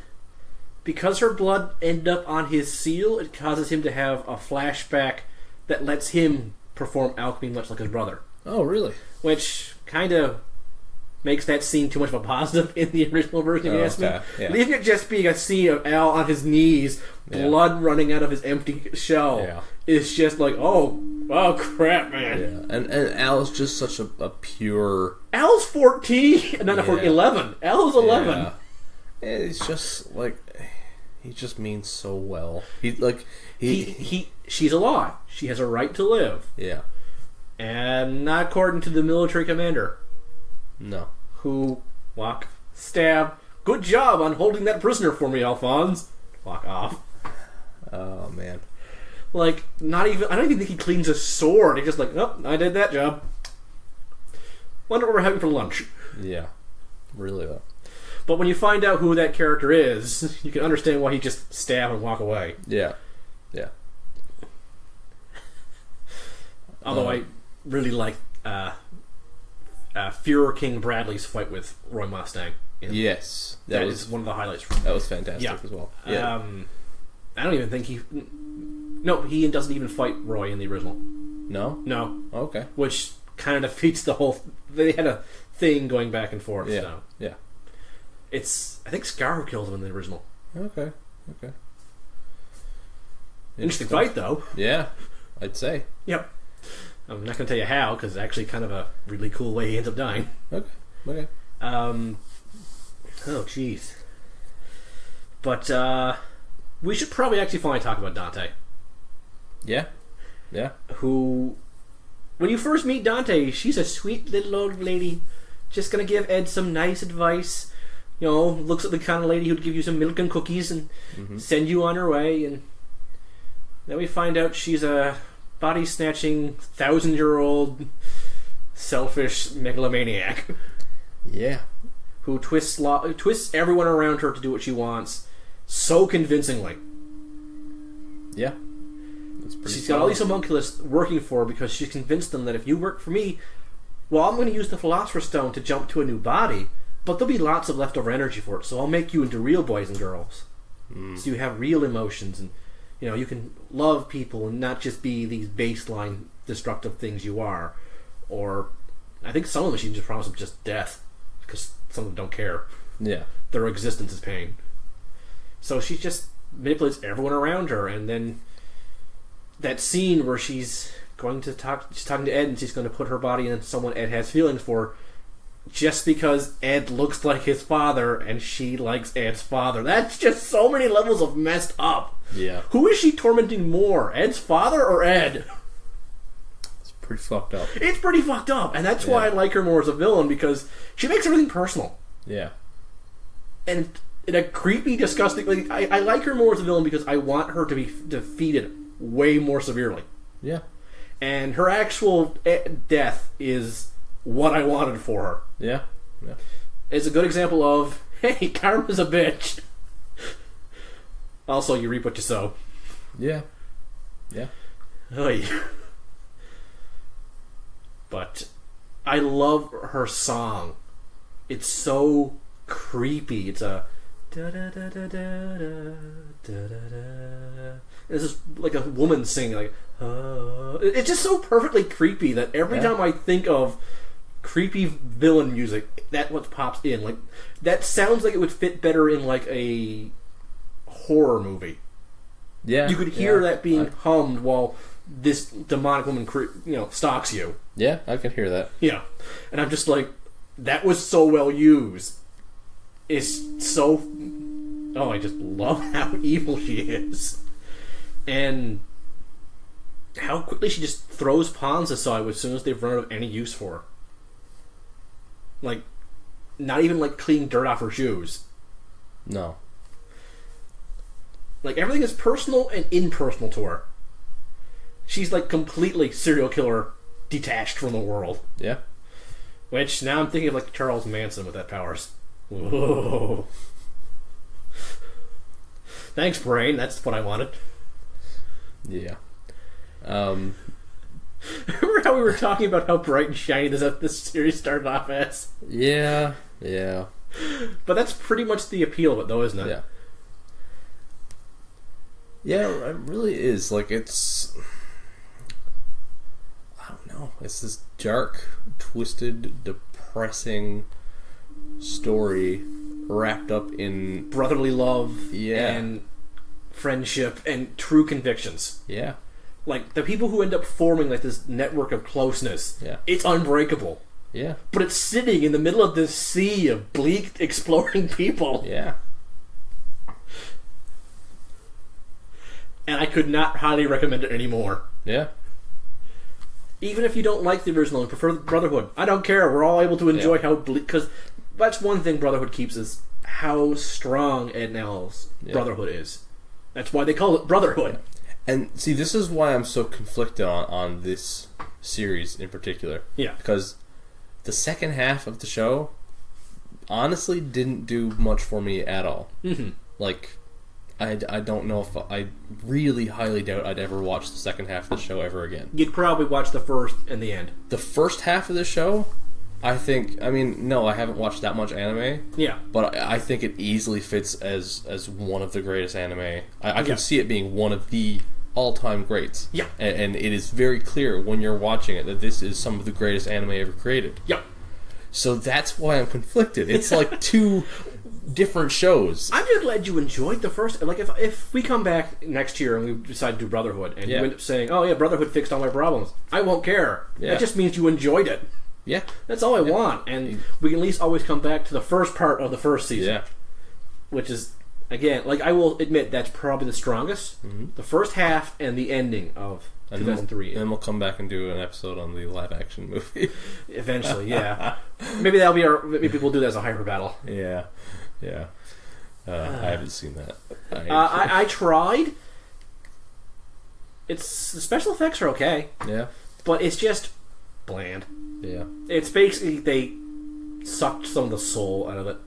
Because her blood ended up on his seal, it causes him to have a flashback that lets him perform alchemy much like his brother. Oh, really? Which kind of makes that scene too much of a positive in the original version, if you ask me. Yeah. Leaving it just being a scene of Al on his knees, blood running out of his empty shell, is just like, oh crap, man. Yeah. And Al's just such a pure... Al's 14, and then 11. Al's 11. Yeah. It's just like... He just means so well. She's alive. She has a right to live. Yeah. And not according to the military commander. No. Who, stab. Good job on holding that prisoner for me, Alphonse. Walk off. Oh, man. Like, I don't even think he cleans his sword. He's just like, oh, I did that job. Wonder what we're having for lunch. Yeah. Really, though. But when you find out who that character is, you can understand why he just stab and walk away. Yeah. Yeah. Although I really like Führer King Bradley's fight with Roy Mustang. Yes. That is one of the highlights. That was fantastic as well. Yeah. I don't even think he... No, he doesn't even fight Roy in the original. No? No. Okay. Which kind of defeats the whole... They had a thing going back and forth. Yeah. So. Yeah. I think Scar who kills him in the original. Okay. Interesting fight, though. Yeah, I'd say. Yep. I'm not going to tell you how, because it's actually kind of a really cool way he ends up dying. Okay. Oh, jeez. But, we should probably actually finally talk about Dante. Yeah. Who, when you first meet Dante, she's a sweet little old lady, just going to give Ed some nice advice. You know, looks like the kind of lady who'd give you some milk and cookies and send you on her way. And then we find out she's a body-snatching, 1,000-year-old, selfish megalomaniac. Yeah. Who twists everyone around her to do what she wants so convincingly. Yeah. She's got all these homunculus working for her because she's convinced them that if you work for me, well, I'm going to use the Philosopher's Stone to jump to a new body, but there'll be lots of leftover energy for it, so I'll make you into real boys and girls. So you have real emotions, and you can love people and not just be these baseline destructive things you are. Or I think some of them she just promise them just death, because some of them don't care. Yeah. Their existence is pain. So she just manipulates everyone around her, and then that scene where she's talking to Ed, and she's going to put her body in someone Ed has feelings for, just because Ed looks like his father and she likes Ed's father. That's just so many levels of messed up. Yeah. Who is she tormenting more, Ed's father or Ed? It's pretty fucked up. It's pretty fucked up, and that's why I like her more as a villain, because she makes everything personal. Yeah. And in a creepy, disgusting... I like her more as a villain because I want her to be defeated way more severely. Yeah. And her actual death is what I wanted for her. Yeah. It's a good example of, hey, karma's a bitch. Also, you reap what you sow. Yeah. Oy. But I love her song. It's so creepy. It's a this is like a woman singing, like it's just so perfectly creepy that every time I think of creepy villain music, that's what pops in. Like, that sounds like it would fit better in like a horror movie. Yeah. You could hear that being hummed while this demonic woman, stalks you. Yeah, I can hear that. Yeah. And I'm just like, that was so well used. It's so... Oh, I just love how evil she is. And how quickly she just throws pawns aside as soon as they've run out of any use for her. Like, not even like cleaning dirt off her shoes. No. Like, everything is personal and impersonal to her. She's like completely serial killer detached from the world. Yeah. Which, now I'm thinking of like Charles Manson with that powers. Whoa. Thanks, brain. That's what I wanted. Yeah. Remember how we were talking about how bright and shiny this series started off as? Yeah. Yeah. But that's pretty much the appeal of it, though, isn't it? Yeah. Yeah, it really is. Like, it's... I don't know. It's this dark, twisted, depressing story wrapped up in... brotherly love and friendship and true convictions. Yeah. Like, the people who end up forming, like, this network of closeness, it's unbreakable. Yeah. But it's sitting in the middle of this sea of bleak, exploding people. Yeah. And I could not highly recommend it anymore. Yeah. Even if you don't like the original and prefer Brotherhood, I don't care. We're all able to enjoy how bleak... Because that's one thing Brotherhood keeps is how strong Ed and Al's Brotherhood is. That's why they call it Brotherhood. And see, this is why I'm so conflicted on this series in particular. Yeah. Because the second half of the show honestly didn't do much for me at all. Mm-hmm. Like, I don't know if I really highly doubt I'd ever watch the second half of the show ever again. You'd probably watch the first and the end. The first half of the show, I think... I mean, no, I haven't watched that much anime. Yeah. But I think it easily fits as one of the greatest anime. I can see it being one of the all-time greats. Yeah. And it is very clear when you're watching it that this is some of the greatest anime ever created. Yeah. So that's why I'm conflicted. It's like two different shows. I'm just glad you enjoyed the first... Like, if we come back next year and we decide to do Brotherhood, and you end up saying, oh yeah, Brotherhood fixed all my problems, I won't care. Yeah. That just means you enjoyed it. Yeah. That's all I want. And we can at least always come back to the first part of the first season. Yeah. Which is, again, like, I will admit that's probably the strongest. Mm-hmm. The first half and the ending of 2003. Then we'll come back and do an episode on the live-action movie. Eventually, yeah. Maybe maybe we'll do that as a hyper battle. Yeah. Yeah. I haven't seen that. I tried. The special effects are okay. Yeah. But it's just bland. Yeah. It's basically they sucked some of the soul out of it.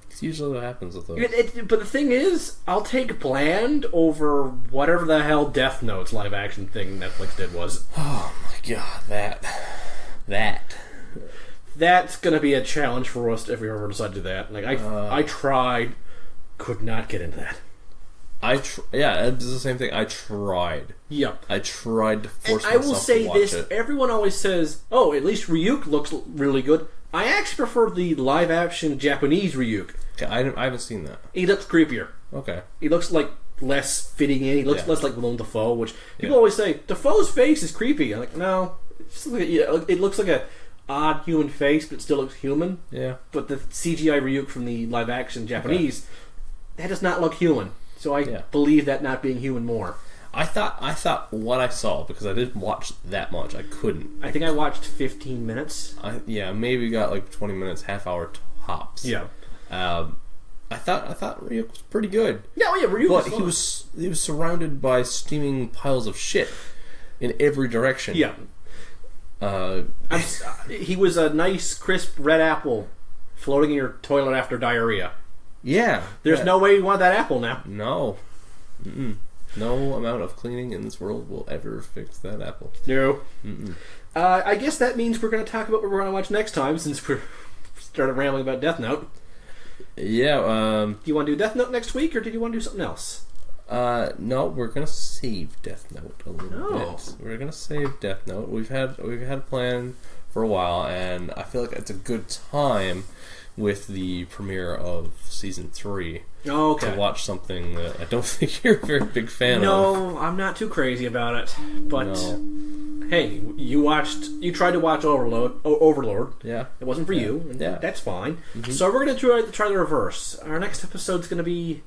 It's usually what happens with those. But the thing is, I'll take bland over whatever the hell Death Note's live action thing Netflix did was. Oh my god, That's gonna be a challenge for us if we ever decide to do that. Like I tried, could not get into that. Yeah, it's the same thing. I tried. Yep. I tried to force and myself I will say to watch this: it. everyone always says, "Oh, at least Ryuk looks really good." I actually prefer the live-action Japanese Ryuk. Okay, I haven't seen that. He looks creepier. Okay. He looks like less fitting in. He looks less like Willem Dafoe, which people always say Dafoe's face is creepy. I'm like, no, it looks like a odd human face, but it still looks human. Yeah. But the CGI Ryuk from the live-action Japanese, that does not look human. So I believe that not being human more. I thought what I saw, because I didn't watch that much, I couldn't. I think I watched 15 minutes. Maybe got like 20 minutes, half hour tops. Yeah. I thought Ryuk was pretty good. Yeah, Ryuk but was he was surrounded by steaming piles of shit in every direction. Yeah. He was a nice, crisp red apple floating in your toilet after diarrhea. Yeah. There's no way you want that apple now. No. Mm-mm. No amount of cleaning in this world will ever fix that apple. No. Mm-mm. I guess that means we're going to talk about what we're going to watch next time, since we started rambling about Death Note. Yeah. Do you want to do Death Note next week, or did you want to do something else? No, we're going to save Death Note a little bit. We're going to save Death Note. We've had a plan for a while, and I feel like it's a good time with the premiere of season 3. Oh, okay. To watch something that I don't think you're a very big fan of. No, I'm not too crazy about it. But hey, you tried to watch Overlord. Yeah. It wasn't for you. And yeah. That's fine. Mm-hmm. So we're going to try the reverse. Our next episode's going to be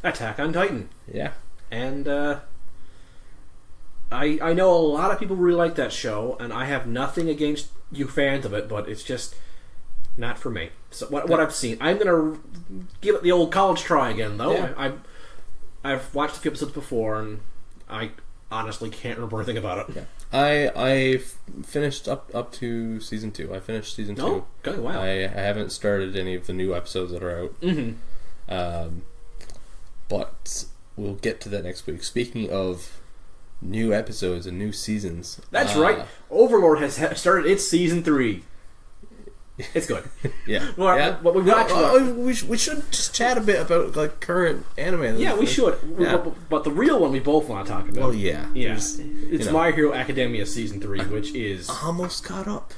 Attack on Titan. Yeah. And I know a lot of people really like that show, and I have nothing against you fans of it, but it's just not for me. So what I've seen, I'm gonna give it the old college try again, though. Yeah. I've watched a few episodes before, and I honestly can't remember anything about it. Yeah. I finished up to season 2. I finished season 2. Oh, okay, wow. I haven't started any of the new episodes that are out. Mm-hmm. But we'll get to that next week. Speaking of new episodes and new seasons. That's right. Overlord has started its season 3. It's good. Yeah. Well, yeah. What we we should just chat a bit about like current anime. Yeah, we should. Yeah. But the real one we both want to talk about. Well, yeah. It's My Hero Academia season 3, which is almost caught up.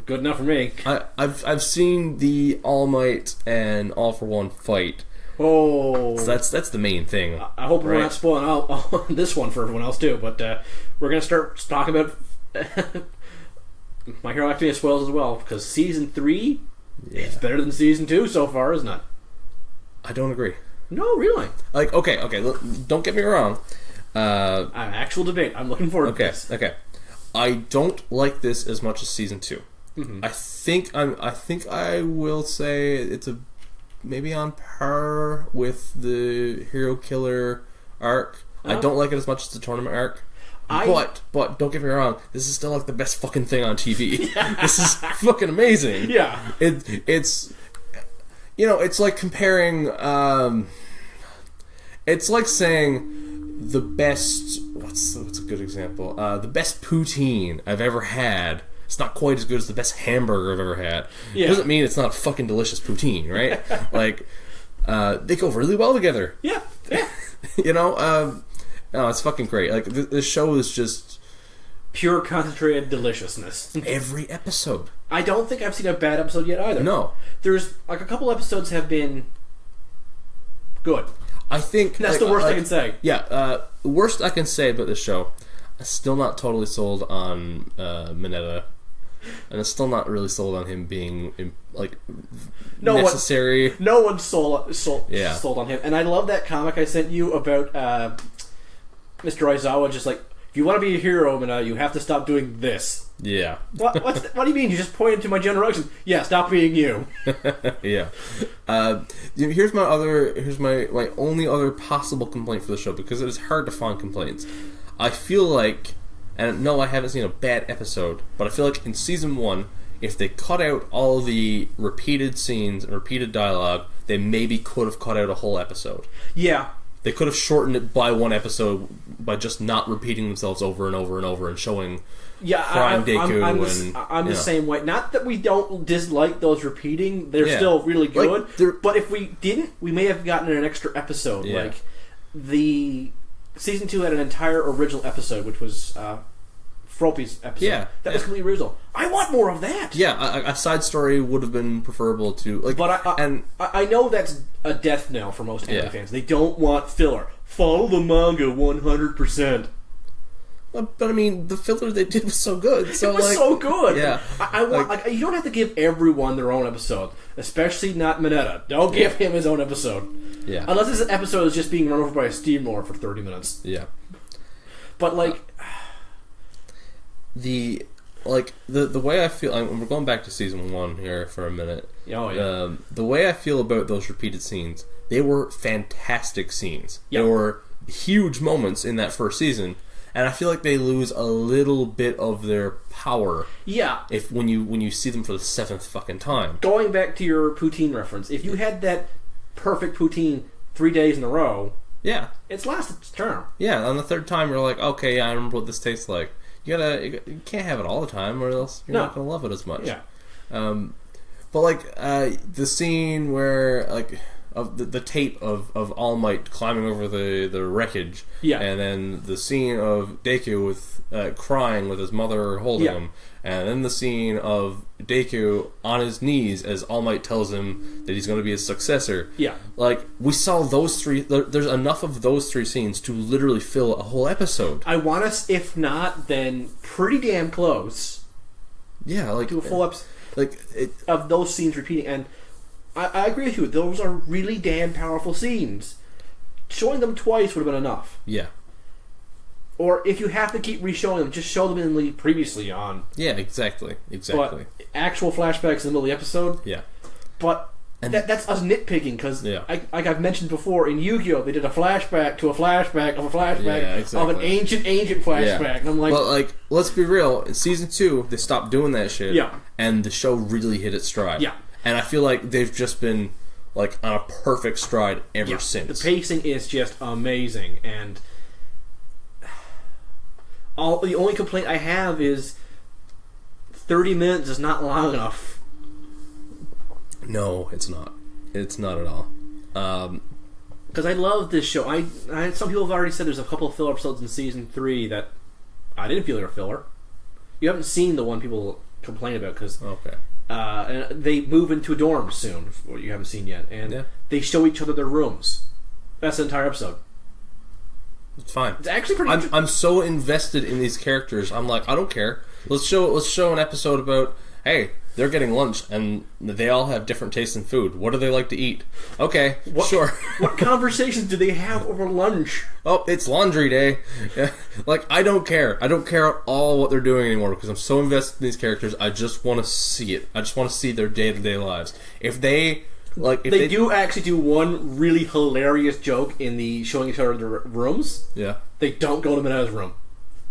Good enough for me. I've seen the All Might and All for One fight. Oh, so that's the main thing. I hope we're not spoiling this one for everyone else too. But we're gonna start talking about My Hero Academia spoils as well, because season 3 is better than season 2 so far, isn't it? I don't agree. No, really. Like, okay, look, don't get me wrong. An actual debate. I'm looking forward to this. Okay. I don't like this as much as season 2. Mm-hmm. I think I will say it's maybe on par with the Hero Killer arc. I don't like it as much as the tournament arc. But don't get me wrong, this is still like the best fucking thing on TV. This is fucking amazing. Yeah. It's it's like comparing it's like saying the best what's a good example? The best poutine I've ever had. It's not quite as good as the best hamburger I've ever had. Yeah. It doesn't mean it's not fucking delicious poutine, right? Like they go really well together. Yeah. No, it's fucking great. Like, this show is just pure concentrated deliciousness. Every episode. I don't think I've seen a bad episode yet either. No. There's, like, a couple episodes have been good. I think... That's the worst I can say. Yeah, the worst I can say about this show, I'm still not totally sold on Mineta. And I'm still not really sold on him being, necessary. No one's sold on him. And I love that comic I sent you about... Mr. Aizawa just like, if you want to be a hero, you have to stop doing this. Yeah. What do you mean? You just pointed to my generation. Yeah, stop being you. Yeah. Here's my only other possible complaint for the show, because it is hard to find complaints. I feel like, and no, I haven't seen a bad episode, but I feel like in season 1, if they cut out all the repeated scenes and repeated dialogue, they maybe could have cut out a whole episode. Yeah. They could have shortened it by one episode by just not repeating themselves over and over and over and showing Prime Deku. I'm the same way. Not that we don't dislike those repeating; they're still really good. But if we didn't, we may have gotten an extra episode. Yeah. Like the season 2 had an entire original episode, which was Froppy's episode. Yeah, that was completely original. I want more of that. Yeah, a side story would have been preferable to But I know that's a death knell for most anime fans. They don't want filler. Follow the manga 100%. But I mean, the filler they did was so good. So, it was so good. Yeah, I want you don't have to give everyone their own episode, especially not Mineta. Don't give him his own episode. Yeah, unless this episode is just being run over by a steamroller for 30 minutes. Yeah, but the way I feel, we're going back to season 1 here for a minute. Oh yeah. The way I feel about those repeated scenes, they were fantastic scenes. Yep. There were huge moments in that first season, and I feel like they lose a little bit of their power. Yeah. When you see them for the 7th fucking time. Going back to your poutine reference, if you had that perfect poutine 3 days in a row, it's lost its charm. Yeah, on the 3rd time you're like, okay, yeah, I remember what this tastes like. You can't have it all the time, or else you're not gonna love it as much. Yeah. But the scene where of the tape of All Might climbing over the wreckage, and then the scene of Deku with crying with his mother holding him, and then the scene of Deku on his knees as All Might tells him that he's going to be his successor. Yeah, like we saw those three. There's enough of those three scenes to literally fill a whole episode. I want us, if not, then pretty damn close. Yeah, like to a full episode, like of those scenes repeating. And I agree with you. Those are really damn powerful scenes. Showing them twice would have been enough. Yeah. Or if you have to keep re-showing them, just show them in the previously on. Yeah, exactly. But actual flashbacks in the middle of the episode. Yeah. But that's us nitpicking, because like I've mentioned before, in Yu-Gi-Oh! They did a flashback to a flashback of a flashback of an ancient flashback. Yeah. And I'm like... But, like, let's be real. In Season 2, they stopped doing that shit. Yeah. And the show really hit its stride. Yeah. And I feel like they've just been, like, on a perfect stride ever since. The pacing is just amazing, and... the only complaint I have is 30 minutes is not long enough. No, it's not. It's not at all. Because I love this show. Some people have already said there's a couple of filler episodes in Season 3 that I didn't feel they were filler. You haven't seen the one people complain about, because and they move into a dorm soon, what you haven't seen yet, and they show each other their rooms. That's the entire episode. It's fine. It's actually pretty. I'm so invested in these characters. I'm like, I don't care. Let's show an episode about, hey, they're getting lunch and they all have different tastes in food. What do they like to eat? Okay, sure. What conversations do they have over lunch? Oh, it's laundry day. Yeah. Like, I don't care. I don't care at all what they're doing anymore, because I'm so invested in these characters. I just want to see it. I just want to see their day-to-day lives. If they do actually do one really hilarious joke in the showing each other their rooms. Yeah. They don't go to Mina's room.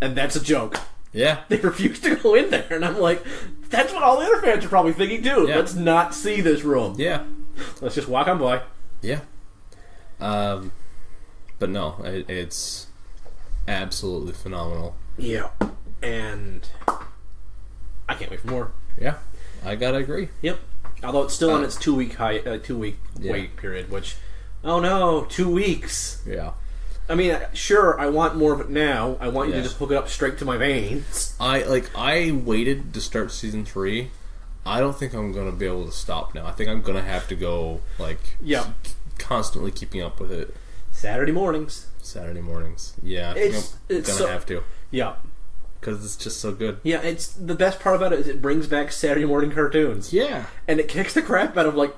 And that's a joke. Yeah. They refuse to go in there. And I'm like, that's what all the other fans are probably thinking too. Yeah. Let's not see this room. Yeah. Let's just walk on by. Yeah. But no, it's absolutely phenomenal. Yeah. And I can't wait for more. Yeah. I gotta agree. Yep. Although it's still on its 2 week wait period, which, oh no, 2 weeks. Yeah. I mean, sure, I want more of it now. I want you to just hook it up straight to my veins. I waited to start Season 3. I don't think I'm going to be able to stop now. I think I'm going to have to go, constantly keeping up with it. Saturday mornings. Yeah, I think I'm going to have to. Yeah. Because it's just so good. Yeah, it's the best part about it is it brings back Saturday morning cartoons. Yeah. And it kicks the crap out of,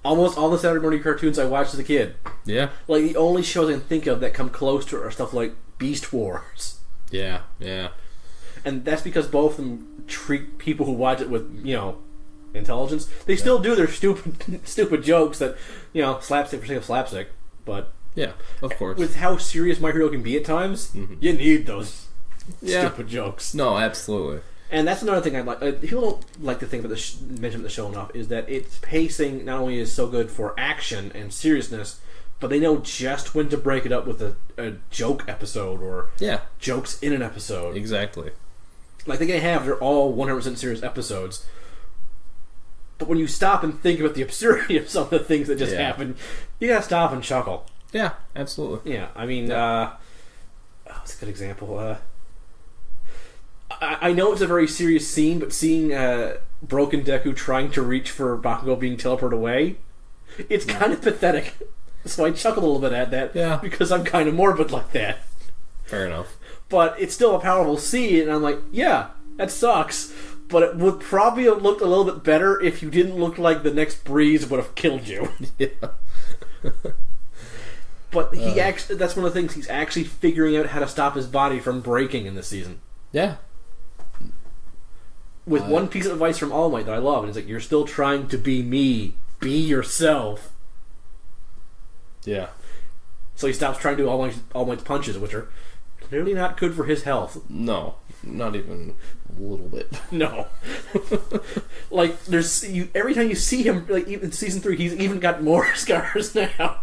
almost all the Saturday morning cartoons I watched as a kid. Yeah. The only shows I can think of that come close to it are stuff like Beast Wars. Yeah. And that's because both of them treat people who watch it with, intelligence. They still do their stupid jokes that, slapstick for sake of slapstick, but... Yeah, of course. With how serious My Hero can be at times, you need those stupid jokes. No, absolutely. And that's another thing I like. People don't like to think about mention the show enough, is that its pacing not only is so good for action and seriousness, but they know just when to break it up with a joke episode or jokes in an episode. Exactly. They're all 100% serious episodes. But when you stop and think about the absurdity of some of the things that just happen, you gotta stop and chuckle. Yeah, absolutely. Yeah, I mean, what's a good example? I know it's a very serious scene, but seeing Broken Deku trying to reach for Bakugo being teleported away, it's kind of pathetic. So I chuckled a little bit at that, because I'm kind of morbid like that. Fair enough. But it's still a powerful scene, and I'm like, yeah, that sucks. But it would probably have looked a little bit better if you didn't look like the next breeze would have killed you. Yeah. But that's one of the things, he's actually figuring out how to stop his body from breaking in this season. Yeah. With one piece of advice from All Might that I love, and it's you're still trying to be me. Be yourself. Yeah. So he stops trying to do All Might's punches, which are clearly not good for his health. No. Not even a little bit. No. Every time you see him, even in Season 3, he's even got more scars now.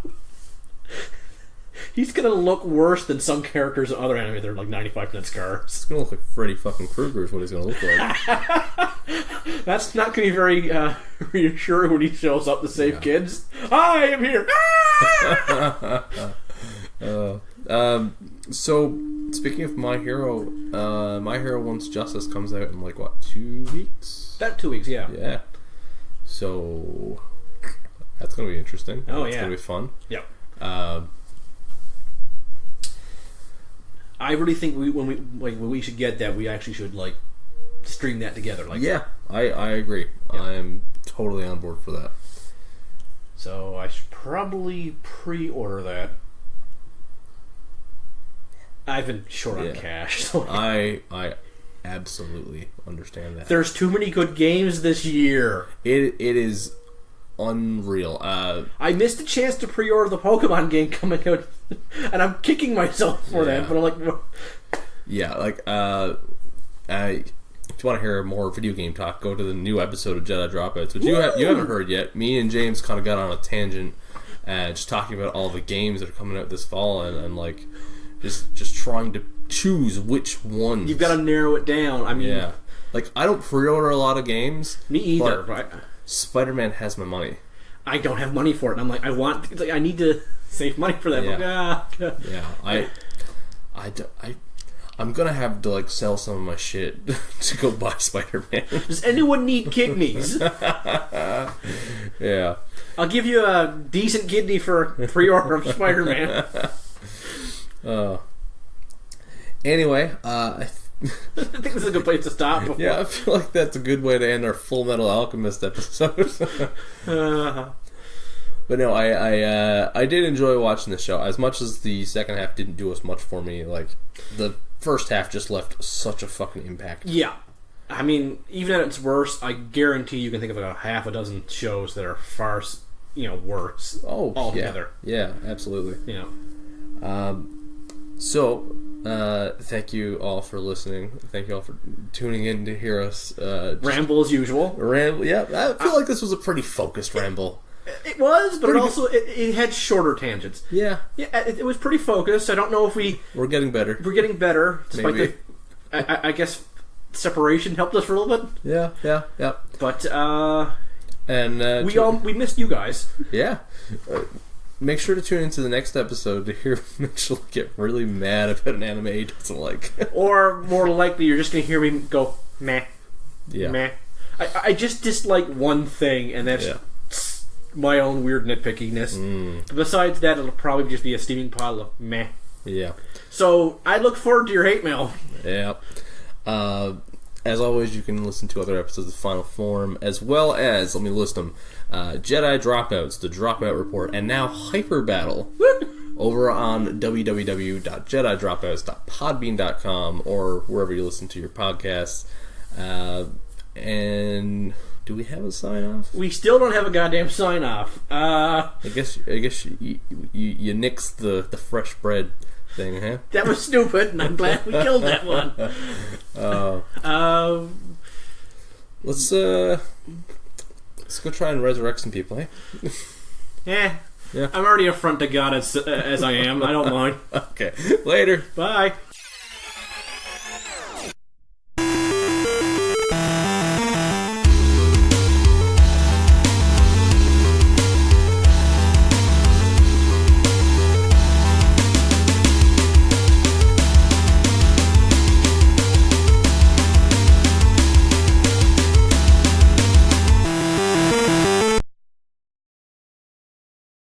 He's gonna look worse than some characters in other anime that are like 95% scars. It's gonna look like Freddy fucking Krueger is what he's gonna look like. That's not gonna be very reassuring when he shows up to save kids. I am here. So speaking of My Hero, My Hero Once Justice comes out in like what, 2 weeks? About 2 weeks, yeah. Yeah. So that's gonna be interesting. Oh, it's yeah. gonna be fun. Yep. I really think when we should get that, we actually should like stream that together. Like, yeah, I agree. Yeah. I'm totally on board for that. So I should probably pre-order that. I've been short on cash. So I absolutely understand that. There's too many good games this year. It is unreal. I missed a chance to pre-order the Pokemon game coming out, and I'm kicking myself for that. But I'm like, yeah, like if you want to hear more video game talk, go to the new episode of Jedi Dropouts, which you haven't heard yet. Me and James kind of got on a tangent, just talking about all the games that are coming out this fall, and like just trying to choose which ones. You've got to narrow it down. I mean, like I don't pre-order a lot of games. Me either. Right? Spider-Man has my money. I don't have money for it, and I'm like, I need to save money for that. I'm gonna have to like sell some of my shit to go buy Spider-Man. Does anyone need kidneys? Yeah, I'll give you a decent kidney for pre-order of Spider-Man. Anyway, I think this is a good place to stop. Before. Yeah, I feel like that's a good way to end our Fullmetal Alchemist episode. But no, I did enjoy watching this show. As much as the second half didn't do as much for me, like the first half just left such a fucking impact. Yeah, I mean, even at its worst, I guarantee you can think of like a half a dozen shows that are far, worse. Oh, altogether. Yeah, absolutely. So, thank you all for listening. Thank you all for tuning in to hear us ramble as usual. Yeah, I feel like this was a pretty focused ramble. It was, but it had shorter tangents. Yeah, it was pretty focused. I don't know if we're getting better. We're getting better, despite maybe. I guess separation helped us for a little bit. Yeah. But and we missed you guys. Yeah. Make sure to tune into the next episode to hear Mitchell get really mad about an anime he doesn't like. Or more likely, you're just going to hear me go, meh. Yeah. Meh. I just dislike one thing, and that's my own weird nitpickiness. Besides that, it'll probably just be a steaming pile of meh. Yeah. So, I look forward to your hate mail. Yeah. As always, you can listen to other episodes of Final Form, as well as, let me list them, Jedi Dropouts, The Dropout Report, and now Hyper Battle over on www.jedidropouts.podbean.com or wherever you listen to your podcasts. And do we have a sign-off? We still don't have a goddamn sign-off. I guess you nixed the fresh bread thing, huh? That was stupid, and I'm glad we killed that one. Let's go try and resurrect some people, eh? Yeah. Yeah. I'm already affront to God as I am. I don't mind. Okay. Later. Bye.